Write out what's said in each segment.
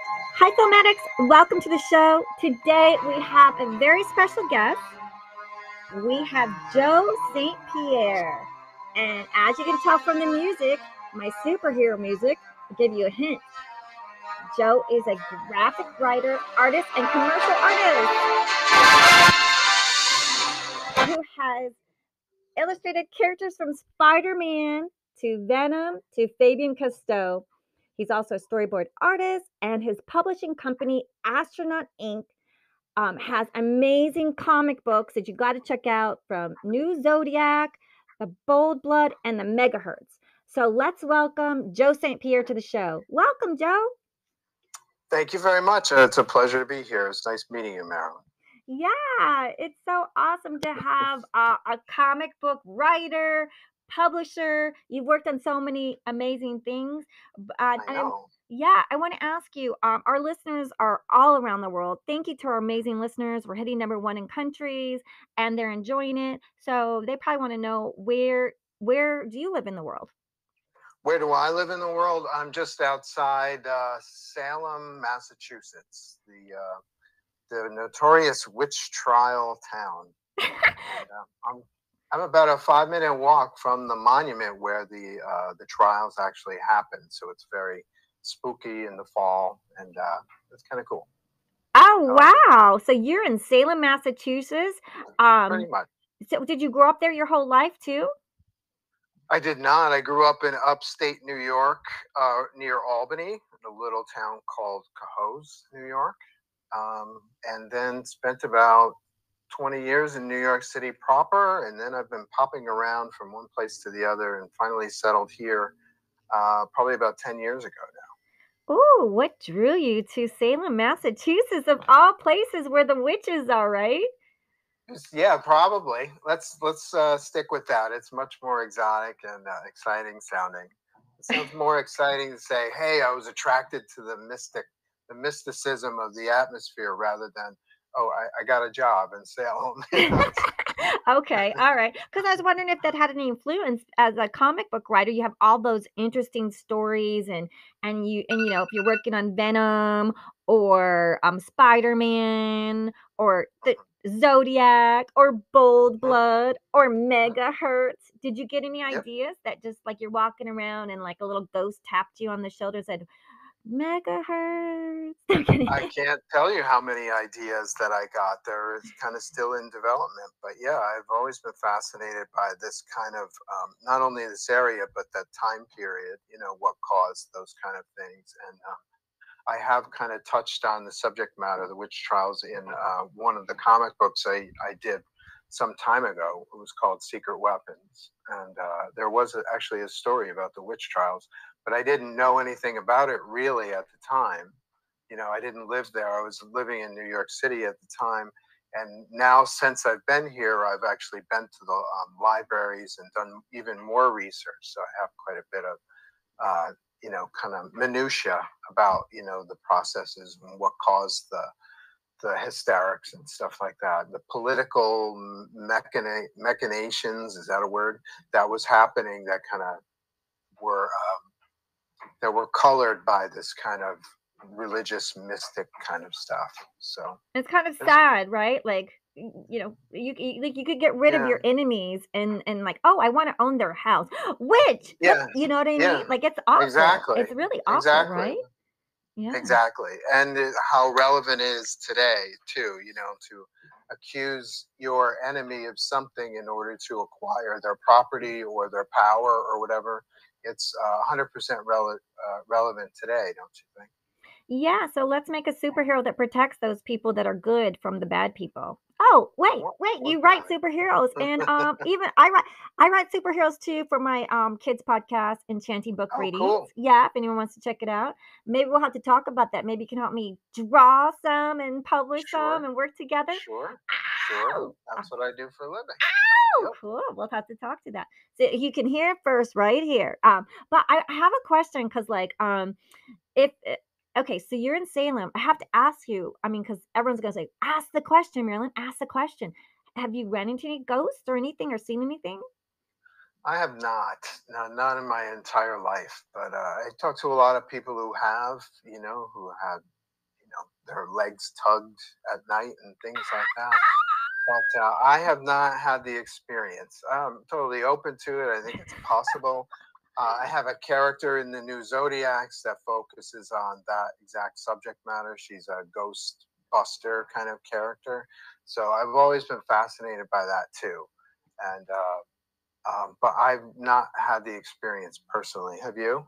Hi, Film Addicts. Welcome to the show. Today we have a very special guest. We have Joe St.Pierre. And as you can tell from the music, my superhero music, I'll give you a hint. Joe is a graphic writer, artist, and commercial artist who has illustrated characters from Spider-Man to Venom to Fabian Cousteau. He's also a storyboard artist, and his publishing company, Astronaut Inc., has amazing comic books that you got to check out from New ZODIAC, the Bold Blood, and the Megahertz. So let's welcome Joe St.Pierre to the show. Welcome, Joe. Thank you very much. It's a pleasure to be here. It's nice meeting you, Marilyn. Yeah, it's so awesome to have a comic book writer, publisher. You've worked on so many amazing things. I know. Yeah, I want to ask you. Our listeners are all around the world. Thank you to our amazing listeners. We're hitting #1 in countries, and they're enjoying it. So they probably want to know where do you live in the world? Where do I live in the world? I'm just outside Salem, Massachusetts, the notorious witch trial town. And, I'm about a 5-minute walk from the monument where the trials actually happened. So it's very spooky in the fall, and it's kind of cool. Oh, wow. So you're in Salem, Massachusetts. Pretty much. So did you grow up there your whole life too? I did not. I grew up in upstate New York, near Albany, in a little town called Cohoes, New York, and then spent about 20 years in New York City proper, and then I've been popping around from one place to the other, and finally settled here probably about 10 years ago now. Ooh, what drew you to Salem, Massachusetts, of all places where the witches are, right? Yeah, probably. Let's stick with that. It's much more exotic and exciting sounding. It sounds more exciting to say, "Hey, I was attracted to the mysticism of the atmosphere," rather than, "Oh, I got a job in Salem." Okay, all right. Because I was wondering if that had any influence as a comic book writer. You have all those interesting stories, and you know if you're working on Venom or Spider-Man or the Zodiac or Bold Blood or Megahertz. Did you get any Yep. ideas that just like you're walking around and like a little ghost tapped you on the shoulder and said, Megahertz? I can't tell you how many ideas that I got. They're kind of still in development, but yeah, I've always been fascinated by this kind of not only this area but that time period. You know, what caused those kind of things, and I have kind of touched on the subject matter, the witch trials, in one of the comic books I did some time ago. It was called Secret Weapons, and there was actually a story about the witch trials, but I didn't know anything about it really at the time. You know, I didn't live there. I was living in New York City at the time. And now, since I've been here, I've actually been to the libraries and done even more research. So I have quite a bit of kind of minutia about the processes and what caused the hysterics and stuff like that. The political machinations, is that a word, that was happening, that kind of were that were colored by this kind of religious mystic kind of stuff. So it's kind of sad, right? Like you could get rid of your enemies and like, oh, I want to own their house. Which, yeah, you know what I yeah, mean? Like it's awful. exactly, It's really awful, exactly, right? Yeah. exactly. And how relevant it is today too. You know, to accuse your enemy of something in order to acquire their property or their power or whatever. It's 100% relevant today, don't you think? Yeah, so let's make a superhero that protects those people that are good from the bad people. Oh, wait, you write superheroes, and even I write superheroes too for my kids podcast, Enchanting Book Readings. Cool. Yeah, if anyone wants to check it out. Maybe we'll have to talk about that. Maybe you can help me draw some and publish some and work together. Sure. Ow! That's what I do for a living. Oh, yep. Cool. We'll have to talk to that. So you can hear it first right here. But I have a question because, like, if okay, so you're in Salem. I have to ask you. I mean, because everyone's gonna say, "Ask the question, Marilyn. Ask the question." Have you run into any ghosts or anything, or seen anything? I have not. No, not in my entire life. But I talk to a lot of people who have, who have, their legs tugged at night and things like that. But I have not had the experience. I'm totally open to it. I think it's possible. I have a character in the new ZODIAX that focuses on that exact subject matter. She's a ghost buster kind of character. So I've always been fascinated by that too. And but I've not had the experience personally. Have you?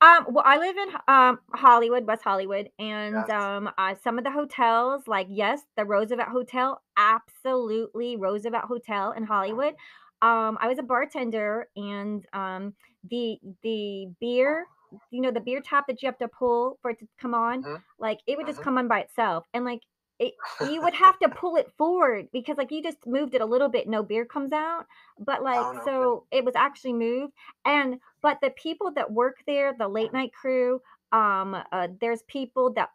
Well, I live in Hollywood, West Hollywood, and Yes. some of the hotels, like yes, the Roosevelt Hotel, absolutely Roosevelt Hotel in Hollywood. I was a bartender, and the beer, the beer tap that you have to pull for it to come on, Hmm. like it would just Hmm. come on by itself, and like it, you would have to pull it forward because like you just moved it a little bit, no beer comes out, but like Oh, no kidding. so it was actually moved, and but the people that work there, the late night crew, there's people that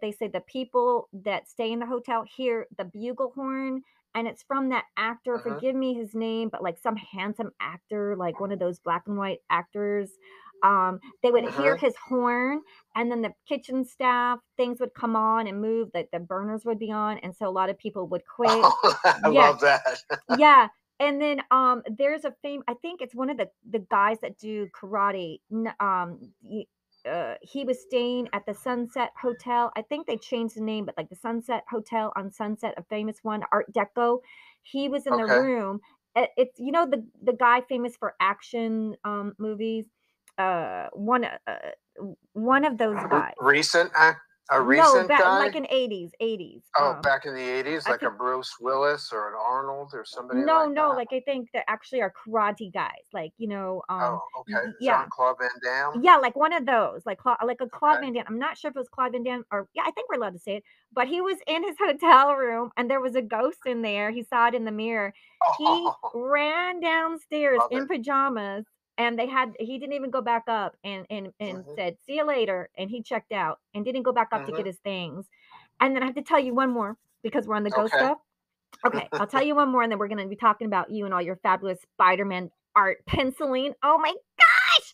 they say the people that stay in the hotel hear the bugle horn, and it's from that actor. Hmm. Forgive me his name, but like some handsome actor, like one of those black and white actors. They would hear Hmm. his horn, and then the kitchen staff things would come on and move. Like the burners would be on, and so a lot of people would quit. Oh, I Yeah, love that. yeah, and then, there's a I think it's one of the guys that do karate. He was staying at the Sunset Hotel. I think they changed the name, but like the Sunset Hotel on Sunset, a famous one, Art Deco. He was in the Okay. room. It's the guy famous for action movies. One of those guys. A No, recent back guy. like in 80s. Oh, back in the 80s, I like a think Bruce Willis or an Arnold or somebody no, like no, that. like, I think they actually are karate guys, like, Oh, okay. yeah. Jean-Claude Van Damme. Yeah, like one of those, like a Claude Okay. Van Damme. I'm not sure if it was Claude Van Damme or yeah, I think we're allowed to say it, but he was in his hotel room and there was a ghost in there. He saw it in the mirror. He Oh, ran downstairs love in it. pajamas and he didn't even go back up and Hmm. said, "See you later," and he checked out and didn't go back up to get Hmm. his things. And then I have to tell you one more because we're on the ghost Okay. stuff. Okay, I'll tell you one more, and then we're gonna be talking about you and all your fabulous Spider-Man art penciling. Oh my gosh!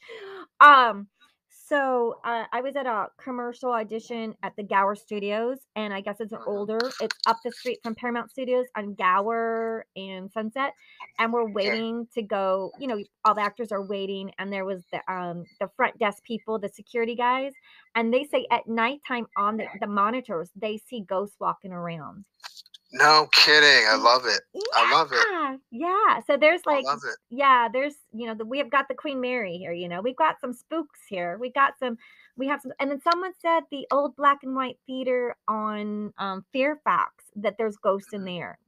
I was at a commercial audition at the Gower Studios, and I guess it's an Hmm. older. It's up the street from Paramount Studios on Gower and Sunset, and we're Okay. waiting to go. All the actors are waiting, and there was the front desk people, the security guys, and they say at nighttime on the monitors they see ghosts walking around. No kidding. I Y love it. I love it. Yeah, yeah, so there's, I like love it. yeah, there's we have got the Queen Mary here, we've got some spooks here, we have some and then someone said the old black and white theater on, Fairfax, that there's ghosts in Mhm. there.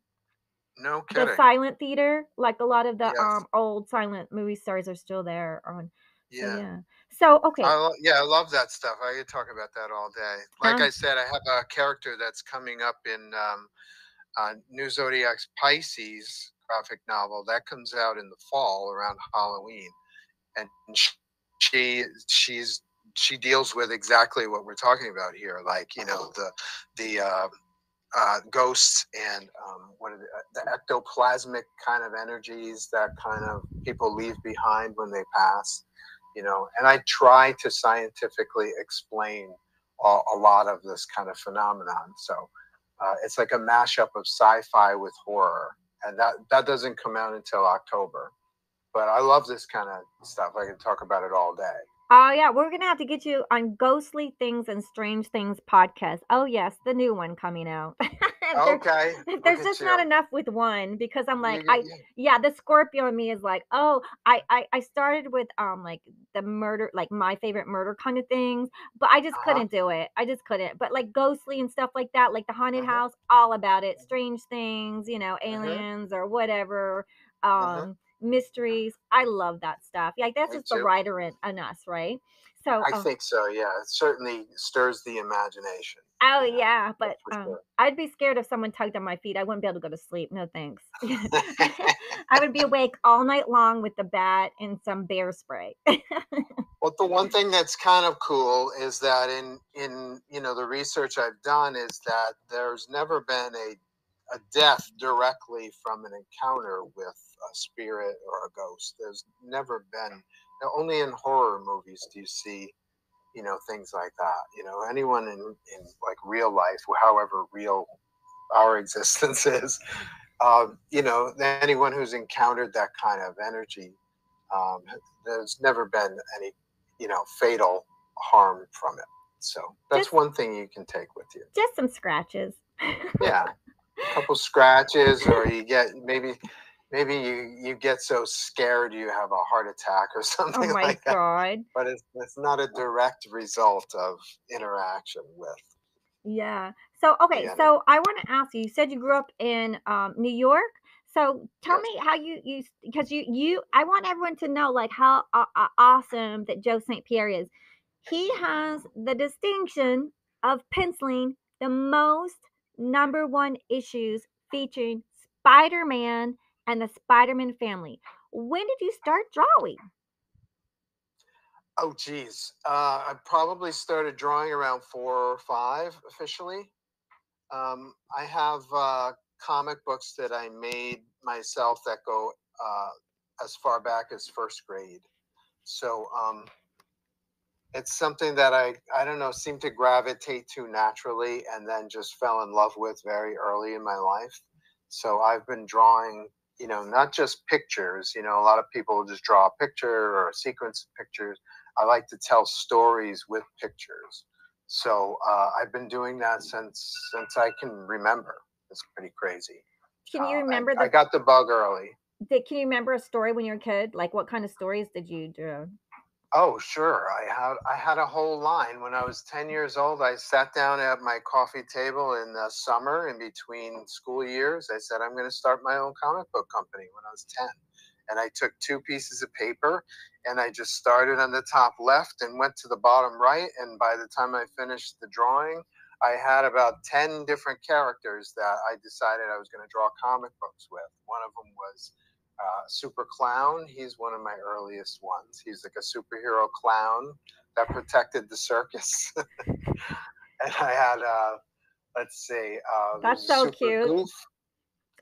No The kidding. silent theater, like, a lot of the, Yes. old silent movie stars are still there on so, Yeah. yeah. So, okay, Yeah, I love that stuff. I could talk about that all day. Like uh I said, I have a character that's coming up in New Zodiac's Pisces graphic novel that comes out in the fall around Halloween, and she's she deals with exactly what we're talking about here, like the ghosts and what are the ectoplasmic kind of energies that kind of people leave behind when they pass, and I try to scientifically explain a lot of this kind of phenomenon. So it's like a mashup of sci-fi with horror, and that doesn't come out until October. But I love this kind of stuff. I can talk about it all day. Oh yeah, we're gonna have to get you on Ghostly Things and Strange Things podcast. Oh yes, the new one coming out. if, there, Okay, if look there's at just not you. enough with one, because I'm like, Yeah. yeah, the Scorpio in me is like, oh, I started with like the murder, like my favorite murder kind of things, but I just Uh-huh. couldn't do it. I just couldn't. But like Ghostly and stuff like that, like the haunted Uh-huh. house, all about it. Strange things, Uh-huh. aliens or whatever. Uh-huh. Mysteries. I love that stuff. Like that's Me just the too. writer in us, right? So, I think so. Yeah, it certainly stirs the imagination. oh You know, yeah, that's but for sure. I'd be scared if someone tugged on my feet. I wouldn't be able to go to sleep. No thanks. I would be awake all night long with the bat and some bear spray. Well, the one thing that's kind of cool is that in the research I've done is that there's never been a death directly from an encounter with a spirit or a ghost. There's never been, only in horror movies do you see, things like that. Anyone in like real life, however real our existence is, anyone who's encountered that kind of energy, um, there's never been any, fatal harm from it. So that's Just one thing you can take with you. just some scratches. Yeah, a couple scratches, or you get maybe you get so scared you have a heart attack or Oh something my like that. God. But it's not a direct result of interaction with Yeah. So, the okay, energy. so I want to ask you, you said you grew up in New York. So tell Yes. me how because I want everyone to know like how awesome that Joe St. Pierre is. He has the distinction of penciling the most number one issues featuring Spider-Man and the Spider-Man family. When did you start drawing? Oh, geez. I probably started drawing around 4 or 5 officially. I have comic books that I made myself that go as far back as first grade. So it's something that I don't know, seemed to gravitate to naturally and then just fell in love with very early in my life. So I've been drawing, not just pictures. A lot of people just draw a picture or a sequence of pictures. I like to tell stories with pictures. So I've been doing that since I can remember. It's pretty crazy. Can you remember I got the bug early. can you remember a story when you were a kid? Like what kind of stories did you draw? Oh, sure. I had a whole line when I was 10 years old. I sat down at my coffee table in the summer in between school years. I said I'm going to start my own comic book company when I was 10. And I took 2 pieces of paper and I just started on the top left and went to the bottom right, and by the time I finished the drawing, I had about 10 different characters that I decided I was going to draw comic books with. One of them was Super Clown. He's one of my earliest ones. He's like a superhero clown that protected the circus. And I had, let's see, there was That's a so Super cute. Goof,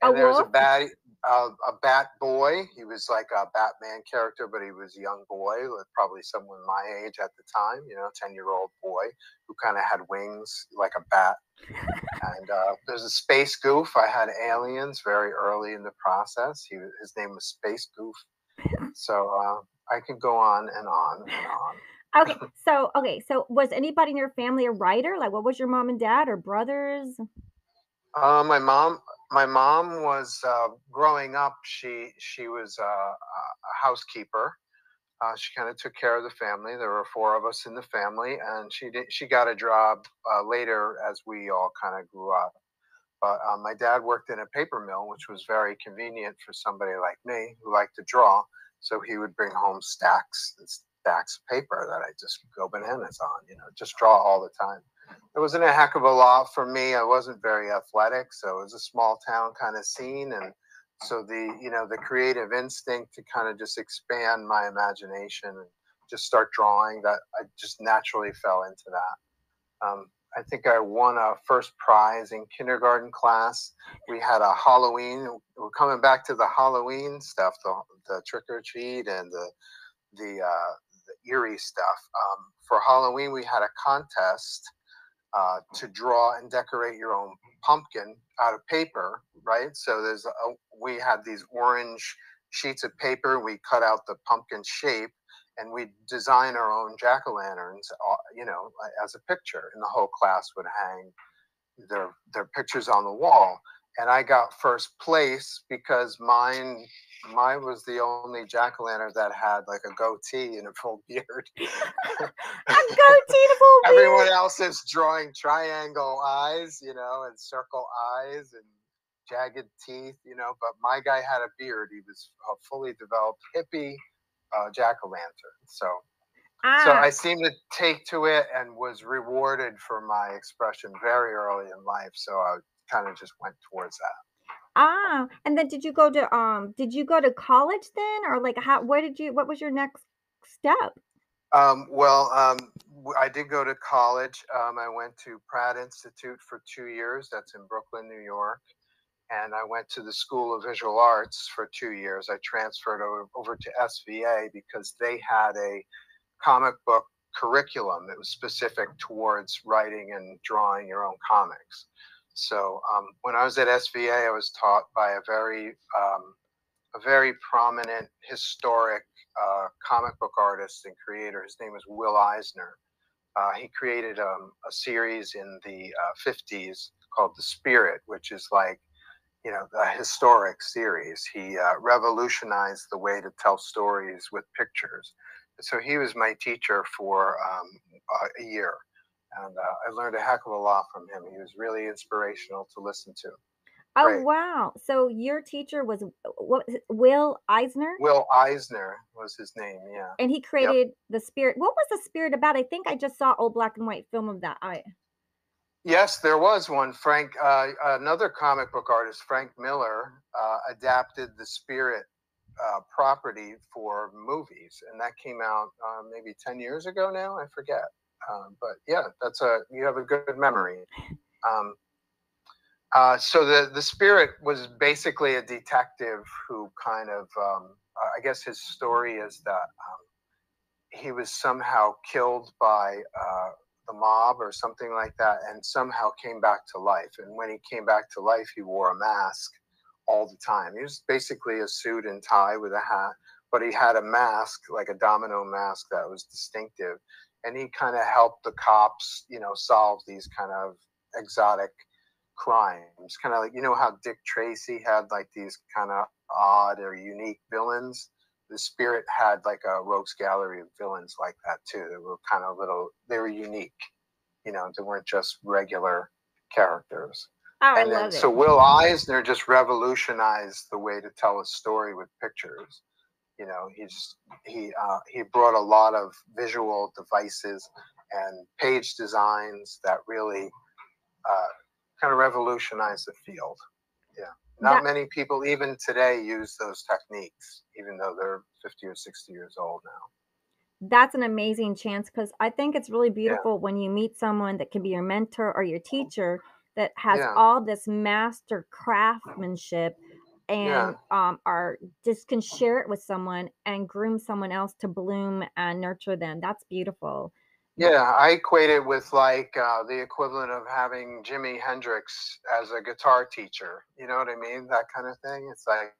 A and there was wolf? a Bat Boy. He was like a Batman character, but he was a young boy, probably someone my age at the time. 10-year-old boy who kind of had wings like a bat. And there's a Space Goof. I had aliens very early in the process. His name was Space Goof. So I could go on and on and on. Okay, so was anybody in your family a writer? Like what was your mom and dad or brothers? My mom was growing up. She was a housekeeper. She kind of took care of the family. There were 4 of us in the family, and she got a job later as we all kind of grew up. But my dad worked in a paper mill, which was very convenient for somebody like me who liked to draw. So he would bring home stacks and stacks of paper that I just go bananas on, just draw all the time. It wasn't a heck of a lot for me. I wasn't very athletic, so it was a small town kind of scene. And so the creative instinct to kind of just expand my imagination and just start drawing, that I just naturally fell into that. I think I won a first prize in kindergarten class. We had a Halloween. We're coming back to the Halloween stuff, the trick or treat and the eerie stuff. For Halloween, we had a contest to draw and decorate your own pumpkin out of paper, right? So we had these orange sheets of paper. We cut out the pumpkin shape, and we design our own jack-o'-lanterns, as a picture, and the whole class would hang their pictures on the wall. And I got first place because mine was the only jack-o'-lantern that had like a goatee and a full beard. A goatee and a full Everyone beard. else is drawing triangle eyes, and circle eyes and jagged teeth, but my guy had a beard. He was a fully developed hippie jack-o'-lantern. So Ah, I seemed to take to it and was rewarded for my expression very early in life. So I kind of just went towards that. and then did you go to college then, or like what was your next step? I did go to college. I went to Pratt Institute for 2 years. That's in Brooklyn, New York. and I went to the School of Visual Arts for 2 years. I transferred over to SVA because they had a comic book curriculum that was specific towards writing and drawing your own comics. So when I was at SVA, I was taught by a very prominent historic comic book artist and creator. His name was Will Eisner. He created a series in the 50s called The Spirit, which is like, a historic series. He revolutionized the way to tell stories with pictures. So he was my teacher for a year, and I learned a heck of a lot from him. He was really inspirational to listen to. Oh, Great. wow. So your teacher was what was it, Will Eisner? Will Eisner was his name. Yeah. And he Yep. created The Spirit. What was The Spirit about? I think I just saw old black and white film of that. Yes, there was one. Another comic book artist, Frank Miller, adapted the Spirit property for movies, and that came out maybe 10 years ago now. I forget, but yeah, you have a good memory. So the Spirit was basically a detective who kind of, I guess his story is that he was somehow killed by the mob or something like that, and somehow came back to life. And when he came back to life, he wore a mask all the time. He was basically a suit and tie with a hat, but he had a mask, like a domino mask, that was distinctive. And he kind of helped the cops, solve these kind of exotic crimes. Kind of like, how Dick Tracy had like these kind of odd or unique villains. The Spirit had like a rogues gallery of villains like that too. They were kind of they were unique. They weren't just regular characters. Oh, I And then, love so it. Will Eisner just revolutionized the way to tell a story with pictures. He brought a lot of visual devices and page designs that really kind of revolutionized the field. Yeah. Not That many people even today use those techniques, even though they're 50 or 60 years old now. that's an amazing chance because I think it's really Yeah. beautiful when you meet someone that can be your mentor or your teacher that has Yeah. all this master craftsmanship Yeah. and are just can share it with someone and groom someone else to bloom and nurture them. That's beautiful. Yeah. I equate it with like the equivalent of having Jimi Hendrix as a guitar teacher. You know what I mean? That kind of thing. It's like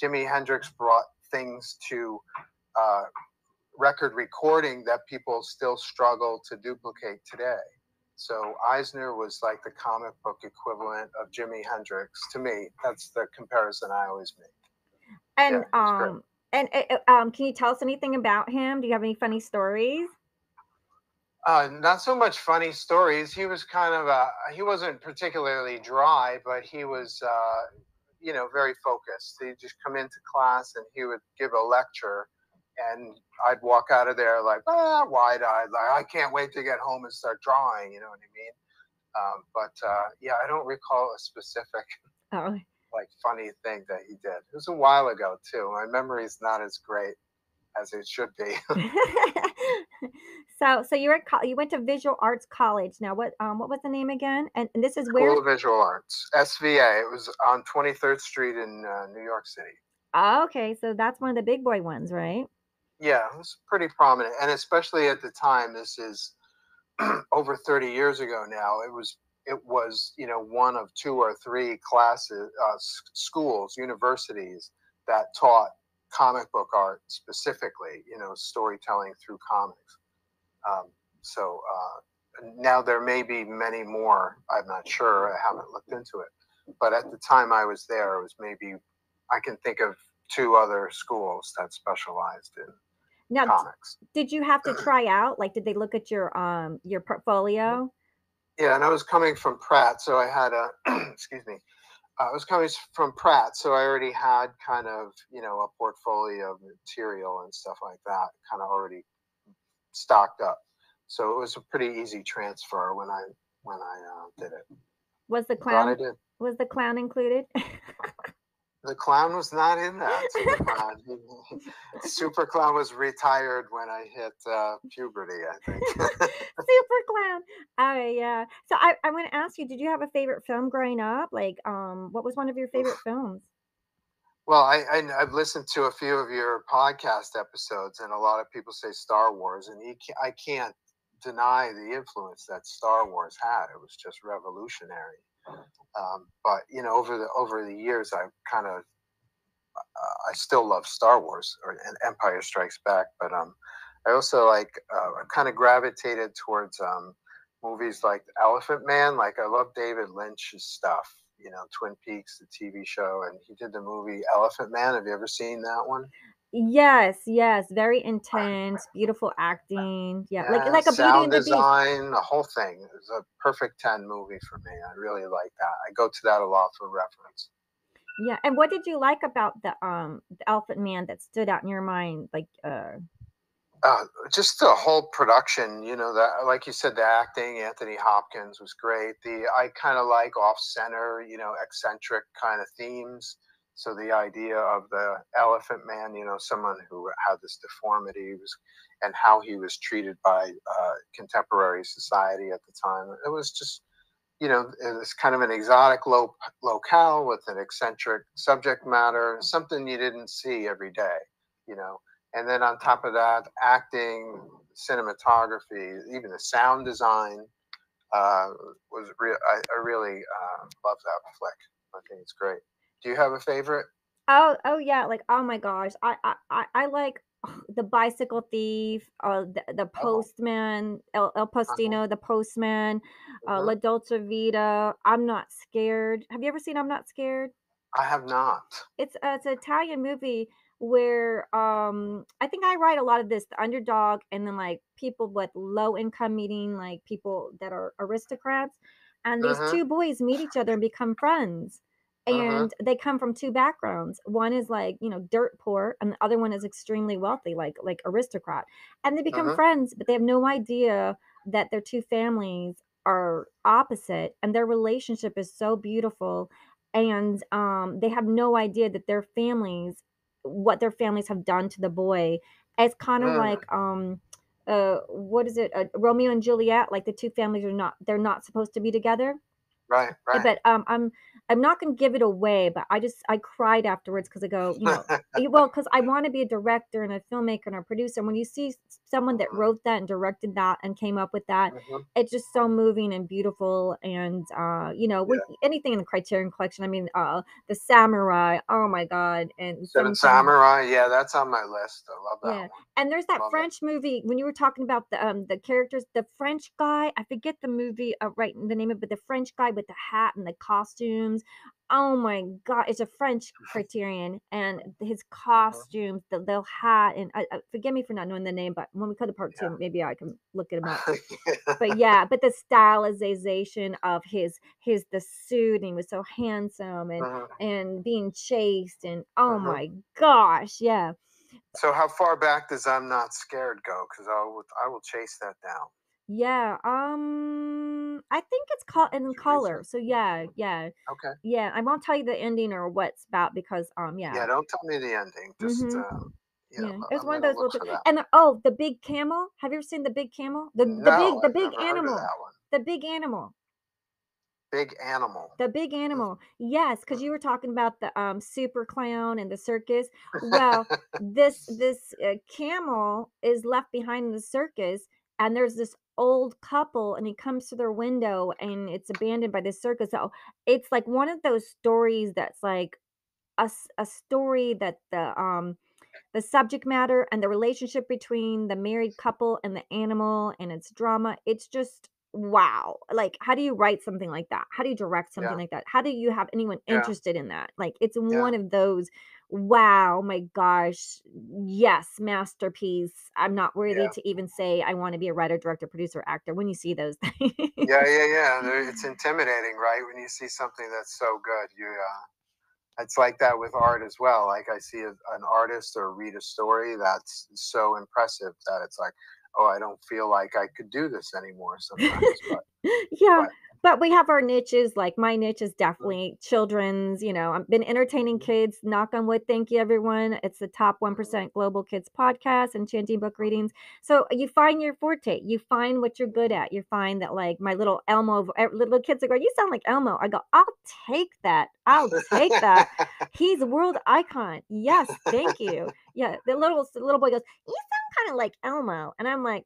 Jimi Hendrix brought things to uh, record recording that people still struggle to duplicate today. So Eisner was like the comic book equivalent of Jimi Hendrix to me. That's the comparison I always make. Yeah, And he's great. can you tell us anything about him? Do you have any funny stories? Not so much funny stories. He was kind of he wasn't particularly dry, but he was, very focused. He'd just come into class and he would give a lecture, and I'd walk out of there like, wide-eyed, like I can't wait to get home and start drawing. You know what I mean? Yeah, I don't recall a specific Oh. like funny thing that he did. It was a while ago too. My memory's not as great as it should be. So you went to Visual Arts College. Now what was the name again? And this is where? School of Visual Arts, SVA. It was on 23rd Street in New York City. Oh, okay, so that's one of the big boy ones, right? Yeah, it was pretty prominent, and especially at the time. This is over 30 years ago now. It was one of two or three classes, schools, universities that taught comic book art specifically. Storytelling through comics. So now there may be many more. I'm not sure. I haven't looked into it. But at the time I was there, it was maybe, I can think of two other schools that specialized in Now, comics. did you have to try out? Like, did they look at your portfolio? Yeah, and I was coming from Pratt, so I had a, excuse me, I was coming from Pratt, so I already had kind of, a portfolio of material and stuff like that, kind of already stocked up. So it was a pretty easy transfer when I did it. Was the Glad I clown did. was the clown included? The clown was not in that. Super clown. Super clown was retired when I hit puberty, I think. Super clown. Oh, yeah. So I wanna ask you, did you have a favorite film growing up? Like, what was one of your favorite films? Well, I've listened to a few of your podcast episodes, and a lot of people say Star Wars, and I can't deny the influence that Star Wars had. It was just revolutionary. But over the years, I've kind of I still love Star Wars and Empire Strikes Back, but I also kind of gravitated towards movies like Elephant Man. Like I love David Lynch's stuff. You know, Twin Peaks, the TV show, and he did the movie Elephant Man. Have you ever seen that one? Yes, yes, very intense, beautiful acting. Yeah, Yeah, like a Beauty sound and the Beast. design, the whole thing. It was a perfect 10 movie for me. I really like that. I go to that a lot for reference. Yeah, and what did you like about the Elephant Man that stood out in your mind? Like, Just the whole production, that like you said, the acting, Anthony Hopkins was great. I kind of like off center, eccentric kind of themes. So the idea of the Elephant Man, someone who had this deformity and how he was treated by contemporary society at the time. It was just, it was kind of an exotic locale with an eccentric subject matter, something you didn't see every day, you know. And then on top of that, acting, cinematography, even the sound design uh, was real. I really love that flick. I think it's great. Do you have a favorite? oh yeah, like, oh my gosh, I like the Bicycle Thief, the Oh, Postman, El uh-huh, Postino, the Postman, uh-huh. La Dolce Vita, I'm Not Scared. Have you ever seen I'm Not Scared? I have not. It's an Italian movie where, I think I write a lot of this, the underdog and then, like, people with low income meeting, like, people that are aristocrats, and these Uh-huh, 2 boys meet each other and become friends, uh-huh, and they come from 2 backgrounds. One is, like, dirt poor, and the other one is extremely wealthy, like aristocrat, and they become uh-huh, friends, but they have no idea that their 2 families are opposite, and their relationship is so beautiful, and they have no idea that what their families have done to the boy. It's kind of mm, like what is it, Romeo and Juliet, like the two families they're not supposed to be together. right, right. But, I'm not gonna give it away, but I cried afterwards because I go, well, because I wanna be a director and a filmmaker and a producer, and when you see someone that Mm, wrote that and directed that and came up with that, mhm, it's just so moving and beautiful, and, with yeah. anything in the Criterion Collection, I mean, The Samurai, oh my god, and Seven Seven Samurai. Samurai. Yeah, that's on my list. I love that Yeah, one. and there's that Love it. French movie when you were talking about the characters, the French guy, I forget the movie, right, the name of it, but the French guy with the hat and the costumes. Oh my god, it's a French Criterion, and his Mhm. costumes, the hat, and forgive me for not knowing the name, but when we go to part 2, Yeah. maybe I can look him up. But yeah, but the stylization of the suit, and he was so handsome, Mhm, and being chased, and oh mhm. my gosh, yeah. So how far back does I'm Not Scared go? Because I will chase that down. Yeah, I think it's called Is in it color. recent? So yeah, yeah, Okay. yeah. I won't tell you the ending or what it's about because yeah. Yeah, don't tell me the ending. Just Mhm. yeah, Yeah. It's I'm one of gonna those look little for that. and oh, the big camel. Have you ever seen the big camel? No, The I've big never heard of animal. that one. The big animal. Big Animal. The big Mm, animal. Yes, because you mm. were talking about the, super clown and the circus. Well, this camel is left behind in the circus, and there's this old couple, and he comes to their window, and it's abandoned by this circus. So, it's like one of those stories that's like a story that the subject matter and the relationship between the married couple and the animal and its drama, it's just wow. Like, how do you write something like that? How do you direct something Yeah, like that? How do you have anyone yeah, interested in that? Like, it's one yeah. of those, wow, my gosh, yes, masterpiece. I'm not worthy Yeah. to even say I want to be a writer, director, producer, actor when you see those Yeah, things. yeah, yeah. It's intimidating, right? When you see something that's so good, it's like that with art as well. Like I see an artist or read a story that's so impressive that it's like, oh, I don't feel like I could do this anymore sometimes. But Yeah, but But we have our niches, like my niche is definitely children's, I've been entertaining Mhm, kids, knock on wood, thank you everyone. It's the top mhm, 1% global kids podcast, Enchanting Book mhm, Readings. So you find your forte, you find what you're good mhm. at. You find that like my little Elmo, little kids are going, you sound like Elmo. I go, I'll take that. I'll take that. He's a world icon. Yes, thank you. Yeah, the little boy goes, you sound kind of like Elmo. And I'm like,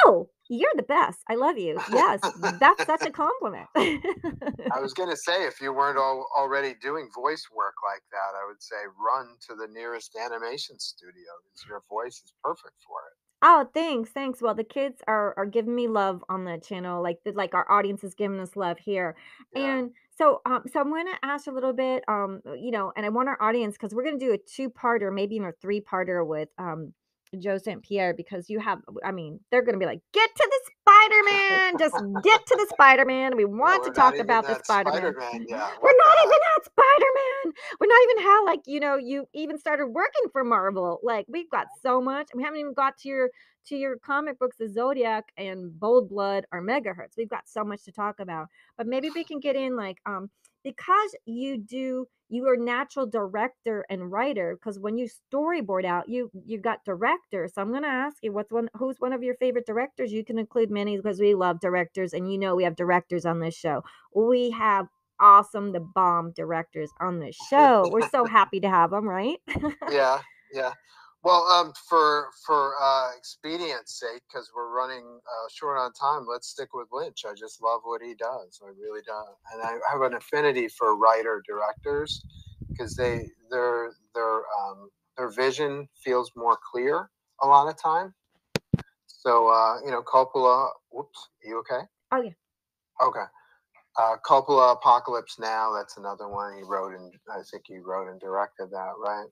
"Oh, you're the best. I love you." Yes, that's such a compliment. I was gonna say, if you weren't already doing voice work like that, I would say run to the nearest animation studio because your voice is perfect for it. Oh, thanks, thanks. Well, the kids are giving me love on the channel, like our audience is giving us love here. Yeah, And so I'm gonna ask a little bit, and I want our audience because we're gonna do a two-parter, maybe even a three-parter with Joe St. Pierre because I mean, they're gonna be like, get to the Spider-Man, just get to the Spider-Man. We yeah. want to We're not talk even about the at Spider-Man. Spider-Man yet. We're What the not even heck? at Spider-Man. We're not even how like, you even started working for Marvel. Like we've got so much. We haven't even got to your comic books, the Zodiac and Bold Blood or Megahertz. We've got so much to talk about. But maybe we can get in like because you are natural director and writer because when you storyboard out you got director. So I'm gonna ask you who's one of your favorite directors? You can include many because we love directors and we have directors on this show. We have awesome the bomb directors on this show. We're so happy to have them, right? Yeah, yeah. Well, for expedience sake, because we're running short on time, let's stick with Lynch. I just love what he does. I really do, and I have an affinity for writer directors because their vision feels more clear a lot of time. So Coppola. Whoops, are you okay? Oh yeah. Okay. Coppola, Apocalypse Now. That's another one he wrote, and I think he wrote and directed that. Right?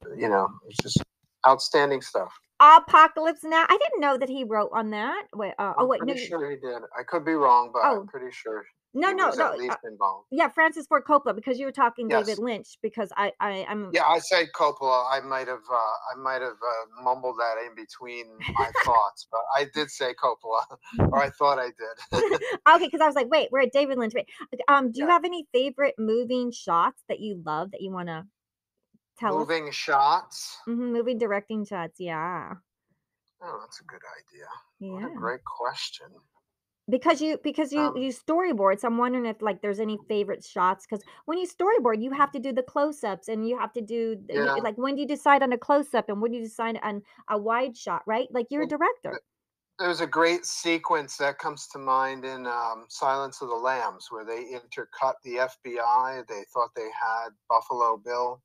It's just outstanding stuff. Apocalypse Now. I didn't know that he wrote on that. Wait, oh I'm wait, no, pretty sure he did. I could be wrong, but I'm oh pretty sure no, he no, was at no. least involved. Yeah, Francis Ford Coppola because you were talking David Yes. Lynch because I'm Yeah, I said Coppola. I might have mumbled that in between my thoughts, but I did say Coppola, or I thought I did. okay because I was like, wait, we're at David Lynch. Wait, do you Yeah. have any favorite moving shots that you love that you want to tell us? Moving shots. Moving directing shots, yeah, Oh, that's a good idea. What a yeah. great question. Because you Um, storyboard, so I'm wondering if like there's any favorite shots because when you storyboard, you have to do the close-ups and you have to do yeah. like when do you decide on a close-up and when do you decide on a wide shot, right? Like you're a Well, director. there's a great sequence that comes to mind in Silence of the Lambs where they intercut the FBI. They thought they had Buffalo Bill,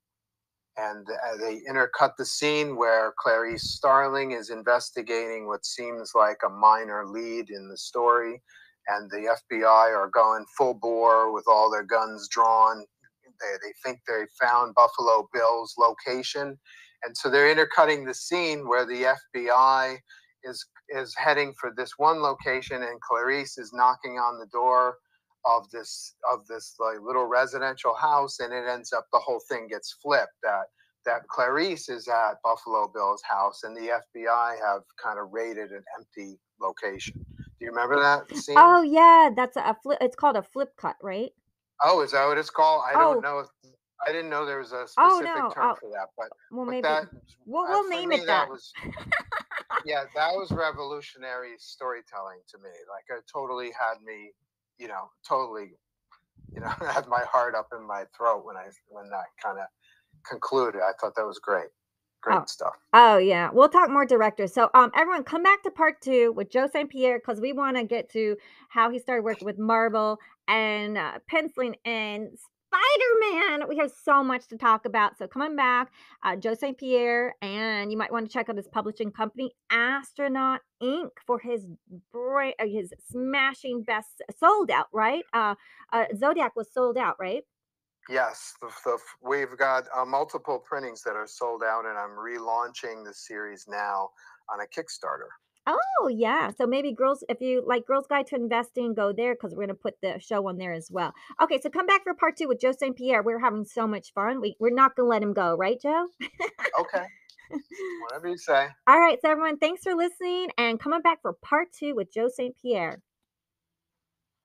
and they intercut the scene where Clarice Starling is investigating what seems like a minor lead in the story, and the FBI are going full bore with all their guns drawn. They think they found Buffalo Bill's location, and so they're intercutting the scene where the FBI is heading for this one location, and Clarice is knocking on the door of this like little residential house, and it ends up the whole thing gets flipped that Clarice is at Buffalo Bill's house, and the FBI have kind of raided an empty location. Do you remember that scene? Oh yeah, that's a flip. It's called a flip cut, right? Oh, is that what it's called? I don't Oh, know if I didn't know there was a oh specific no. term Oh, for that, but well but maybe that we'll for name me it that that. was yeah, that was revolutionary storytelling to me. Like it totally had me, totally, had my heart up in my throat when that kind of concluded. I thought that was great. Oh. Great stuff. Oh, yeah. We'll talk more directors. So, everyone come back to part 2 with Joe St. Pierre because we wanna get to how he started working with Marvel and, penciling and Spider-Man. We have so much to talk about. So coming back, Joe St. Pierre, and you might wanna check out his publishing company, Astronaut Inc. for his smashing best sold out, right? Zodiac was sold out, right? Yes, we've got multiple printings that are sold out, and I'm relaunching the series now on a Kickstarter. Oh, yeah. So maybe girls, if you like Girls Guide to Investing, go there because we're going to put the show on there as well. Okay, so come back for part 2 with Joe St. Pierre. We're having so much fun. We're not going to let him go, right, Joe? Okay, whatever you say. All right, so everyone, thanks for listening and coming back for part 2 with Joe St. Pierre.